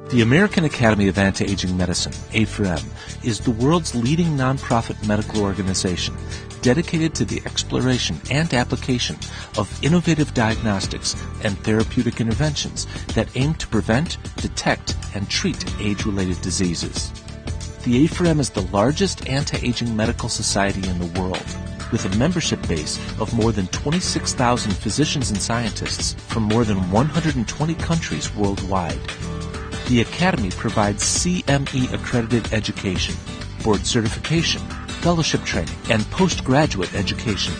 The American Academy of Anti-Aging Medicine, A4M, is the world's leading nonprofit medical organization dedicated to the exploration and application of innovative diagnostics and therapeutic interventions that aim to prevent, detect, and treat age-related diseases. The A4M is the largest anti-aging medical society in the world, with a membership base of more than 26,000 physicians and scientists from more than 120 countries worldwide. The Academy provides CME-accredited education, board certification, fellowship training, and postgraduate education.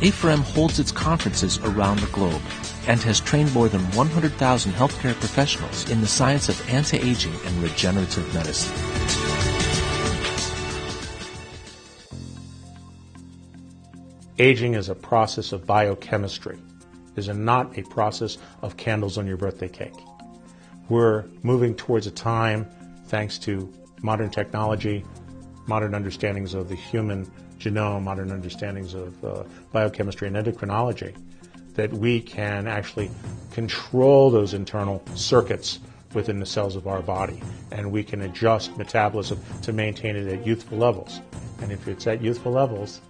A4M holds its conferences around the globe and has trained more than 100,000 healthcare professionals in the science of anti-aging and regenerative medicine. Aging is a process of biochemistry. It is not a process of candles on your birthday cake. We're moving towards a time, thanks to modern technology, modern understandings of the human genome, modern understandings of biochemistry and endocrinology, that we can actually control those internal circuits within the cells of our body, and we can adjust metabolism to maintain it at youthful levels. And if it's at youthful levels,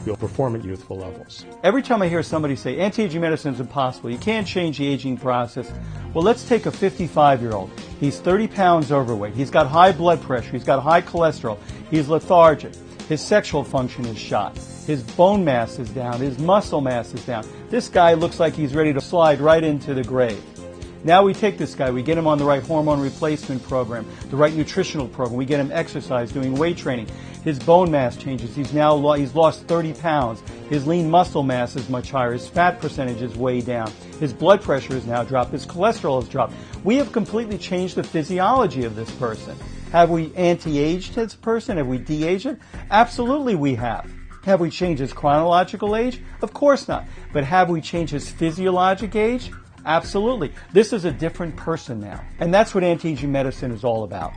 you'll perform at youthful levels. Every time I hear somebody say anti-aging medicine is impossible, you can't change the aging process. Well, let's take a 55-year-old. He's 30 pounds overweight. He's got high blood pressure. He's got high cholesterol. He's lethargic. His sexual function is shot. His bone mass is down. His muscle mass is down. This guy looks like he's ready to slide right into the grave. Now we take this guy, we get him on the right hormone replacement program, the right nutritional program, we get him exercise, doing weight training. His bone mass changes. He's lost 30 pounds. His lean muscle mass is much higher. His fat percentage is way down. His blood pressure is now dropped. His cholesterol has dropped. We have completely changed the physiology of this person. Have we anti-aged this person? Have we de-aged it? Absolutely we have. Have we changed his chronological age? Of course not. But have we changed his physiologic age? Absolutely. This is a different person now. And that's what anti-aging medicine is all about.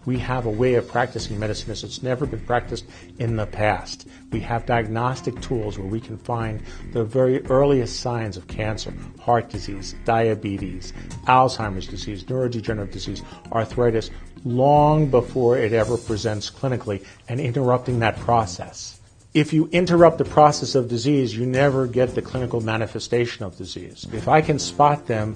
We have a way of practicing medicine that's never been practiced in the past. We have diagnostic tools where we can find the very earliest signs of cancer, heart disease, diabetes, Alzheimer's disease, neurodegenerative disease, arthritis, long before it ever presents clinically, and interrupting that process. If you interrupt the process of disease, you never get the clinical manifestation of disease. If I can spot them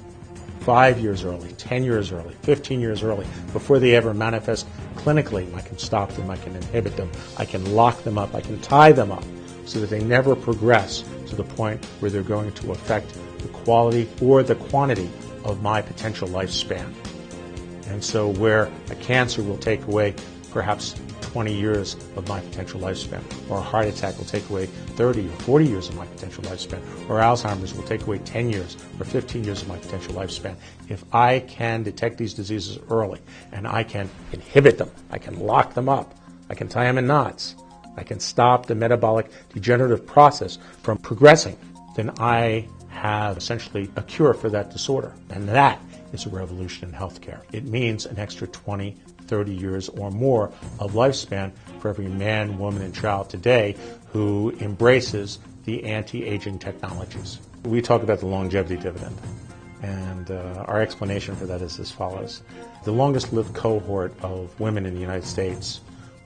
5 years early, 10 years early, 15 years early, before they ever manifest clinically, I can stop them, I can inhibit them, I can lock them up, I can tie them up so that they never progress to the point where they're going to affect the quality or the quantity of my potential lifespan. And so where a cancer will take away perhaps 20 years of my potential lifespan, or a heart attack will take away 30 or 40 years of my potential lifespan, or Alzheimer's will take away 10 years or 15 years of my potential lifespan. If I can detect these diseases early, and I can inhibit them, I can lock them up, I can tie them in knots, I can stop the metabolic degenerative process from progressing, then I have essentially a cure for that disorder. And that is a revolution in healthcare. It means an extra 20, 30 years or more of lifespan for every man, woman, and child today who embraces the anti-aging technologies. We talk about the longevity dividend, and our explanation for that is as follows. The longest lived cohort of women in the United States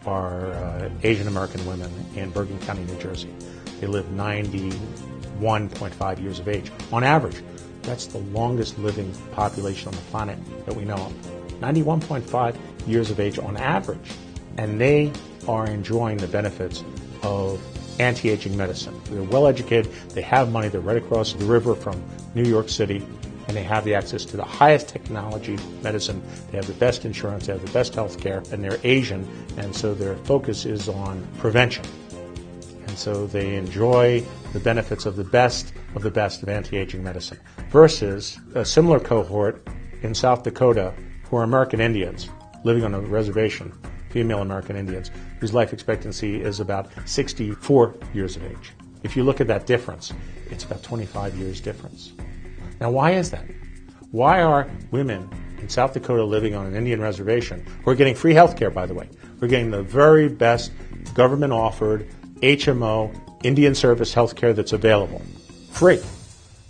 are Asian American women in Bergen County, New Jersey. They live 91.5 years of age on average. That's the longest living population on the planet that we know of. 91.5 years of age on average. And they are enjoying the benefits of anti-aging medicine. They're well educated, they have money, they're right across the river from New York City, and they have the access to the highest technology medicine. They have the best insurance, they have the best health care, and they're Asian, and so their focus is on prevention. And so they enjoy the benefits of the best of anti-aging medicine, versus a similar cohort in South Dakota who are American Indians living on a reservation, female American Indians, whose life expectancy is about 64 years of age. If you look at that difference, it's about 25 years difference. Now, why is that? Why are women in South Dakota living on an Indian reservation, who are getting free health care, by the way, we're getting the very best government-offered HMO, Indian service health care that's available, free,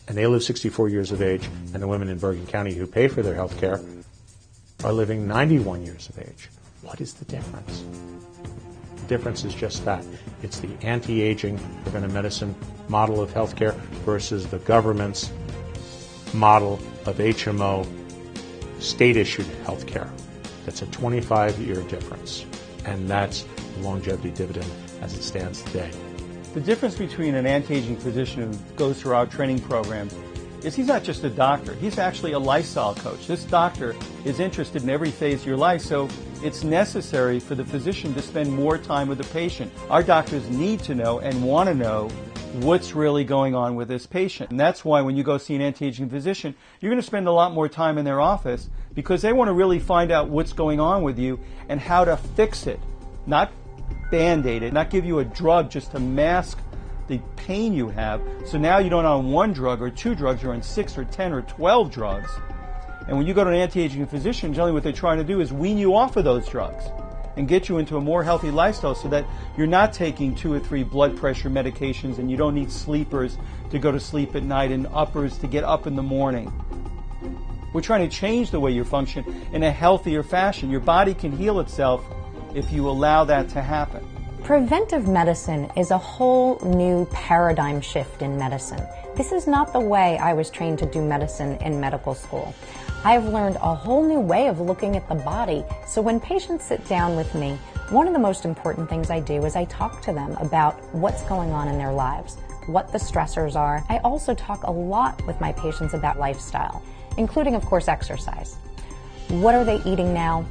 and they live 64 years of age, and the women in Bergen County who pay for their health care are living 91 years of age. What is the difference? The difference is just that. It's the anti-aging preventive medicine model of healthcare versus the government's model of HMO state-issued healthcare. That's a 25-year difference, and that's the longevity dividend as it stands today. The difference between an anti-aging physician who goes through our training programs is he's not just a doctor, he's actually a lifestyle coach. This doctor is interested in every phase of your life, so it's necessary for the physician to spend more time with the patient. Our doctors need to know and want to know what's really going on with this patient. And that's why when you go see an anti-aging physician, you're going to spend a lot more time in their office because they want to really find out what's going on with you and how to fix it, not Band-Aid it, not give you a drug just to mask the pain you have. So now you're not on one drug or two drugs, you're on 6 or 10 or 12 drugs. And when you go to an anti-aging physician, generally what they're trying to do is wean you off of those drugs and get you into a more healthy lifestyle so that you're not taking 2 or 3 blood pressure medications and you don't need sleepers to go to sleep at night and uppers to get up in the morning. We're trying to change the way you function in a healthier fashion. Your body can heal itself if you allow that to happen. Preventive medicine is a whole new paradigm shift in medicine. This is not the way I was trained to do medicine in medical school. I've learned a whole new way of looking at the body. So when patients sit down with me, one of the most important things I do is I talk to them about what's going on in their lives, what the stressors are. I also talk a lot with my patients about lifestyle, including, of course, exercise. What are they eating now?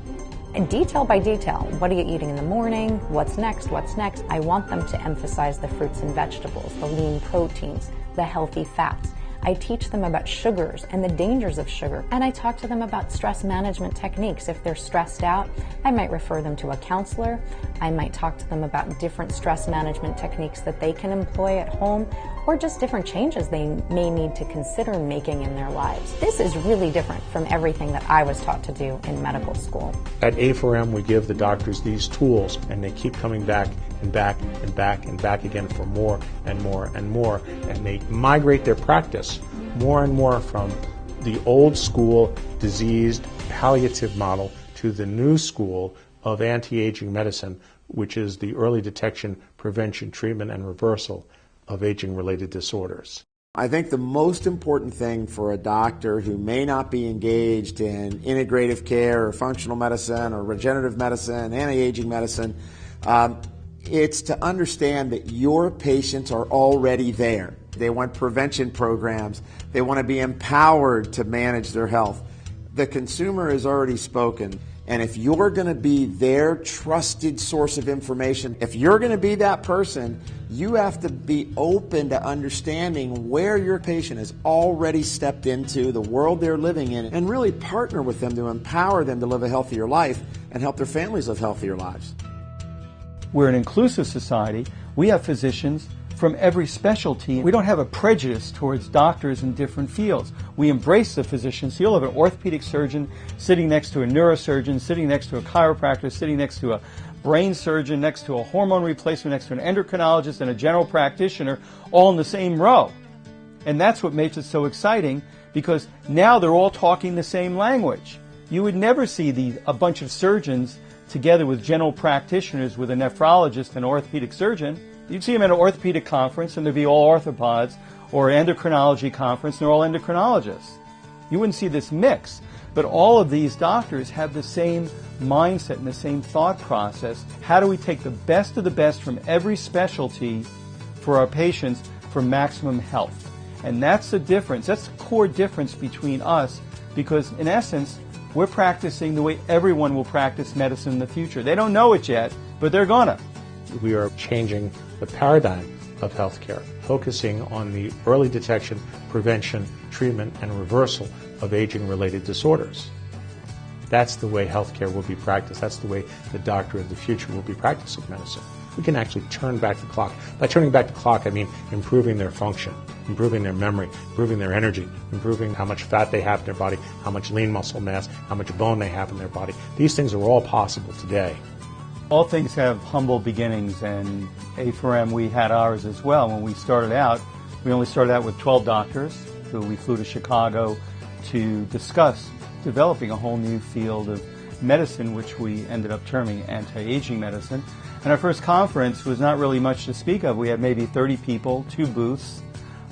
And detail by detail, what are you eating in the morning? What's next? What's next? I want them to emphasize the fruits and vegetables, the lean proteins, the healthy fats. I teach them about sugars and the dangers of sugar. And I talk to them about stress management techniques. If they're stressed out, I might refer them to a counselor. I might talk to them about different stress management techniques that they can employ at home, or just different changes they may need to consider making in their lives. This is really different from everything that I was taught to do in medical school. At A4M, we give the doctors these tools, and they keep coming back and back and back and back again for more and more and more, and they migrate their practice more and more from the old school diseased palliative model to the new school of anti-aging medicine, which is the early detection, prevention, treatment, and reversal of aging-related disorders. I think the most important thing for a doctor who may not be engaged in integrative care or functional medicine or regenerative medicine, anti-aging medicine, it's to understand that your patients are already there. They want prevention programs. They want to be empowered to manage their health. The consumer has already spoken. And if you're going to be their trusted source of information, if you're going to be that person, you have to be open to understanding where your patient has already stepped into the world they're living in and really partner with them to empower them to live a healthier life and help their families live healthier lives. We're an inclusive society. We have physicians from every specialty. We don't have a prejudice towards doctors in different fields. We embrace the physicians. So you'll have an orthopedic surgeon sitting next to a neurosurgeon, sitting next to a chiropractor, sitting next to a brain surgeon, next to a hormone replacement, next to an endocrinologist and a general practitioner, all in the same row. And that's what makes it so exciting, because now they're all talking the same language. You would never see a bunch of surgeons together with general practitioners with a nephrologist and an orthopedic surgeon. You'd see them at an orthopedic conference and there'd be all orthopods, or an endocrinology conference and they're all endocrinologists. You wouldn't see this mix, but all of these doctors have the same mindset and the same thought process. How do we take the best of the best from every specialty for our patients for maximum health? And that's the difference. That's the core difference between us, because in essence, we're practicing the way everyone will practice medicine in the future. They don't know it yet, but they're gonna. We are changing the paradigm of healthcare, focusing on the early detection, prevention, treatment, and reversal of aging-related disorders. That's the way healthcare will be practiced. That's the way the doctor of the future will be practicing medicine. We can actually turn back the clock. By turning back the clock, I mean improving their function, improving their memory, improving their energy, improving how much fat they have in their body, how much lean muscle mass, how much bone they have in their body. These things are all possible today. All things have humble beginnings, and A4M, we had ours as well. When we started out, we only started out with 12 doctors who we flew to Chicago to discuss developing a whole new field of medicine, which we ended up terming anti-aging medicine. And our first conference was not really much to speak of. We had maybe 30 people, 2 booths,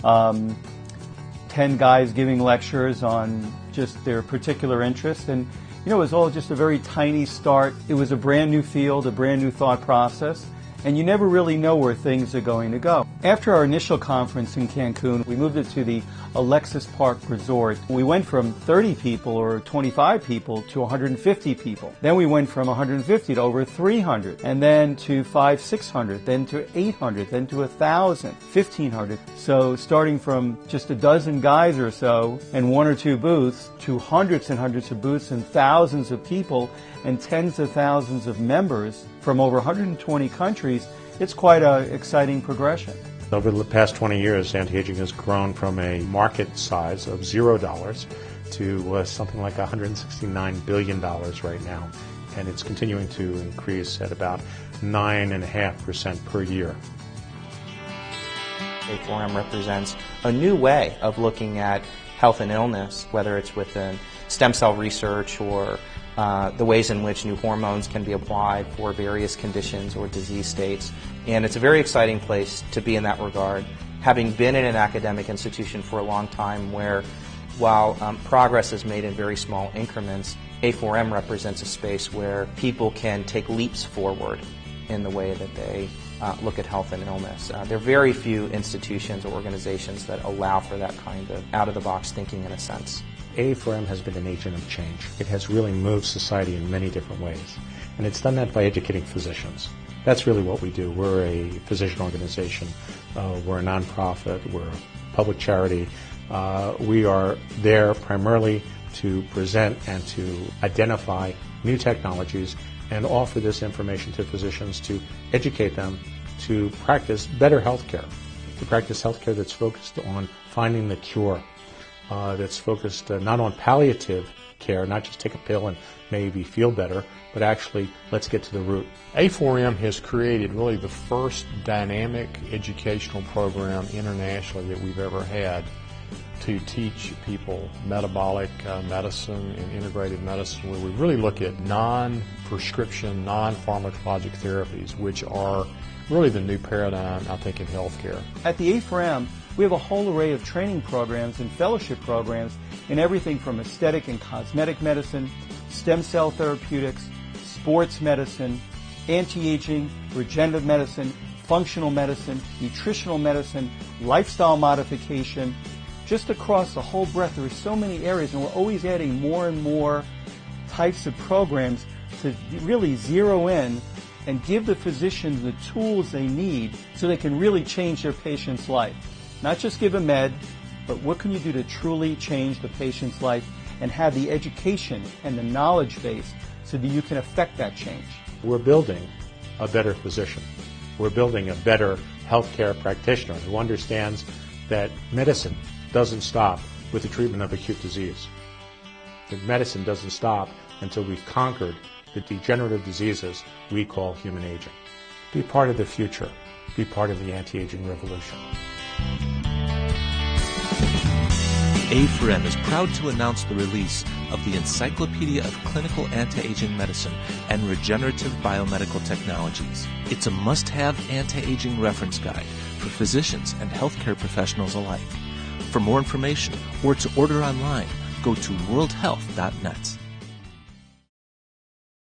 10 guys giving lectures on just their particular interest. And, you know, it was all just a very tiny start. It was a brand new field, a brand new thought process, and you never really know where things are going to go. After our initial conference in Cancun, we moved it to the Alexis Park Resort. We went from 30 people or 25 people to 150 people. Then we went from 150 to over 300, and then to 500, 600, then to 800, then to 1,000, 1,500. So starting from just a dozen guys or so and 1 or 2 booths to hundreds and hundreds of booths and thousands of people and tens of thousands of members from over 120 countries, it's quite an exciting progression. Over the past 20 years, anti-aging has grown from a market size of $0 to something like $169 billion right now. And it's continuing to increase at about 9.5% per year. A4M represents a new way of looking at health and illness, whether it's within stem cell research or the ways in which new hormones can be applied for various conditions or disease states. And it's a very exciting place to be in that regard, having been in an academic institution for a long time where, while progress is made in very small increments, A4M represents a space where people can take leaps forward in the way that they look at health and illness. There are very few institutions or organizations that allow for that kind of out-of-the-box thinking in a sense. A4M has been an agent of change. It has really moved society in many different ways. And it's done that by educating physicians. That's really what we do. We're a physician organization. We're a nonprofit. We're a public charity. We are there primarily to present and to identify new technologies and offer this information to physicians to educate them to practice better healthcare, to practice healthcare that's focused on finding the cure, that's focused not on palliative care, not just take a pill and maybe feel better, but actually let's get to the root. A4M has created really the first dynamic educational program internationally that we've ever had to teach people metabolic medicine and integrative medicine, where we really look at non-prescription, non-pharmacologic therapies, which are really the new paradigm, I think, in healthcare. At the A4M, we have a whole array of training programs and fellowship programs in everything from aesthetic and cosmetic medicine, stem cell therapeutics, sports medicine, anti-aging, regenerative medicine, functional medicine, nutritional medicine, lifestyle modification. Just across the whole breadth, there are so many areas, and we're always adding more and more types of programs to really zero in and give the physicians the tools they need so they can really change their patient's life. Not just give a med, but what can you do to truly change the patient's life and have the education and the knowledge base so that you can affect that change. We're building a better physician. We're building a better healthcare practitioner who understands that medicine doesn't stop with the treatment of acute disease. That medicine doesn't stop until we've conquered the degenerative diseases we call human aging. Be part of the future. Be part of the anti-aging revolution. A4M is proud to announce the release of the Encyclopedia of Clinical Anti-Aging Medicine and Regenerative Biomedical Technologies. It's a must-have anti-aging reference guide for physicians and healthcare professionals alike. For more information or to order online, go to worldhealth.net.